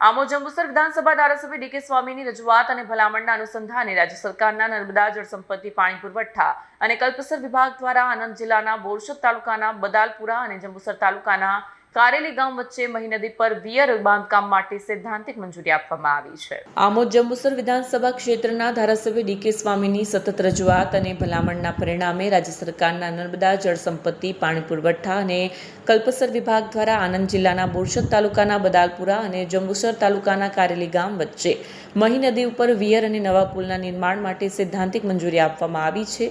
આમોદ જંબુસર વિધાનસભા ધારાસભ્ય ડીકે સ્વામીની રજૂઆત અને ભલામણના અનુસંધાને રાજ્ય સરકારના નર્મદા જળ સંપત્તિ પાણી પુરવઠા અને કલ્પસર વિભાગ દ્વારા આણંદ જિલ્લાના બોરસદ તાલુકાના બદાલપુરા અને જંબુસર તાલુકાના કારેલી ગામ વચ્ચે મહી નદી પર વિયર બાંધકામ માટે સૈદ્ધાંતિક મંજૂરી આપવામાં આવી છે। આમોદ જંબુસર વિધાનસભા ક્ષેત્રના ધારાસભ્ય ડીકે સ્વામીની સતત રજૂઆત અને ભલામણના પરિણામે રાજ્ય સરકારના નર્મદા જળ સંપત્તિ પાણી પુરવઠા અને કલ્પસર વિભાગ દ્વારા આણંદ જિલ્લાના બોરસદ તાલુકાના બદાલપુરા અને જંબુસર તાલુકાના કારેલી ગામ વચ્ચે મહી નદી ઉપર વિયર અને નવા પુલના નિર્માણ માટે સૈદ્ધાંતિક મંજૂરી આપવામાં આવી છે।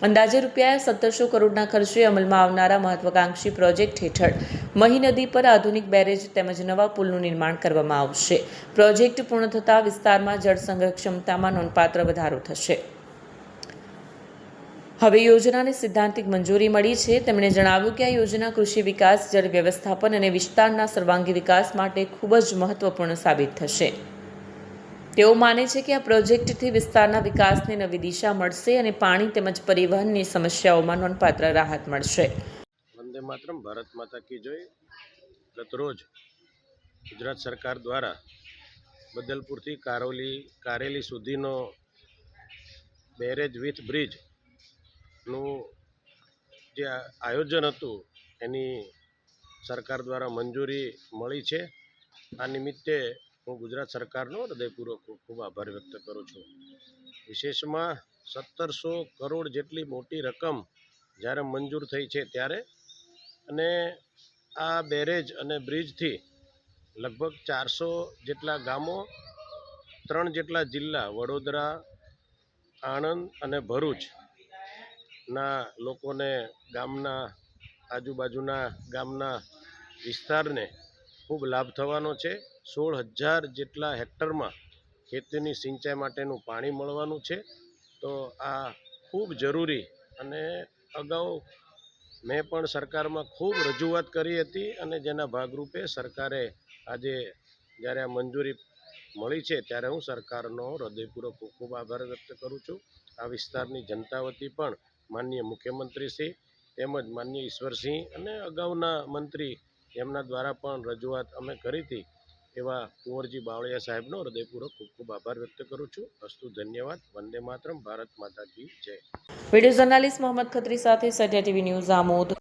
અંદાજે રૂપિયા 1700 કરોડના ખર્ચે અમલમાં આવનારા મહત્વાકાંક્ષી પ્રોજેક્ટ હેઠળ મહી નદી પર આધુનિક બેરેજ તેમજ નવા પુલનું નિર્માણ કરવામાં આવશે। પ્રોજેક્ટ પૂર્ણ થતાં વિસ્તારમાં જળ સંગ્રહ ક્ષમતામાં નોંધપાત્ર વધારો થશે। હવે યોજનાને સૈદ્ધાંતિક મંજૂરી મળી છે। તેમણે જણાવ્યું કે આ યોજના કૃષિ વિકાસ, જળ વ્યવસ્થાપન અને વિસ્તારના સર્વાંગી વિકાસ માટે ખૂબ જ મહત્વપૂર્ણ સાબિત થશે। તેઓ માને છે કે આ પ્રોજેક્ટથી વિસ્તારના વિકાસને નવી દિશા મળશે અને પાણી તેમજ પરિવહનની સમસ્યાઓમાં નોંધપાત્ર રાહત મળશે। વંદે માતરમ, ભારત માતા કી જય। ગત રોજ ગુજરાત સરકાર દ્વારા બદલપુરથી કારેલી સુધીનો બેરેજ વિથ બ્રિજનું જે આયોજન હતું એની સરકાર દ્વારા મંજૂરી મળી છે। આ નિમિત્તે હું ગુજરાત સરકારનો હૃદયપૂર્વક ખૂબ આભાર વ્યક્ત કરું છું। વિશેષમાં 1700 કરોડ જેટલી મોટી રકમ જ્યારે મંજૂર થઈ છે ત્યારે, અને આ બેરેજ અને બ્રિજથી લગભગ 400 જેટલા ગામો, 3 જેટલા જિલ્લા વડોદરા, આણંદ અને ભરૂચના લોકોને, ગામના આજુબાજુના ગામના વિસ્તારને ખૂબ લાભ થવાનો છે। 16,000 જેટલા હેક્ટરમાં ખેતીની સિંચાઈ માટેનું પાણી મળવાનું છે। તો આ ખૂબ જરૂરી, અને અગાઉ મેં પણ સરકારમાં ખૂબ રજૂઆત કરી હતી, અને જેના ભાગરૂપે સરકારે આજે જ્યારે આ મંજૂરી મળી છે ત્યારે હું સરકારનો હૃદયપૂર્વક ખૂબ ખૂબ આભાર વ્યક્ત કરું છું। આ વિસ્તારની જનતા વતી પણ માનનીય મુખ્યમંત્રીશ્રી તેમજ માનનીય ઈશ્વરસિંહ અને અગાઉના મંત્રી એમના દ્વારા પણ રજૂઆત અમે કરી હતી એવા કુંવરજી બાવળિયા સાહેબનો હૃદયપૂર્વક ખૂબ ખૂબ આભાર વ્યક્ત કરું છું। અસ્તુ, ધન્યવાદ। વંદે માતરમ, ભારત માતા કી જય। વિડીયો જર્નાલિસ્ટ મોહમ્મદ ખત્રી સાથે સત્યા ટીવી ન્યૂઝ આમોદ।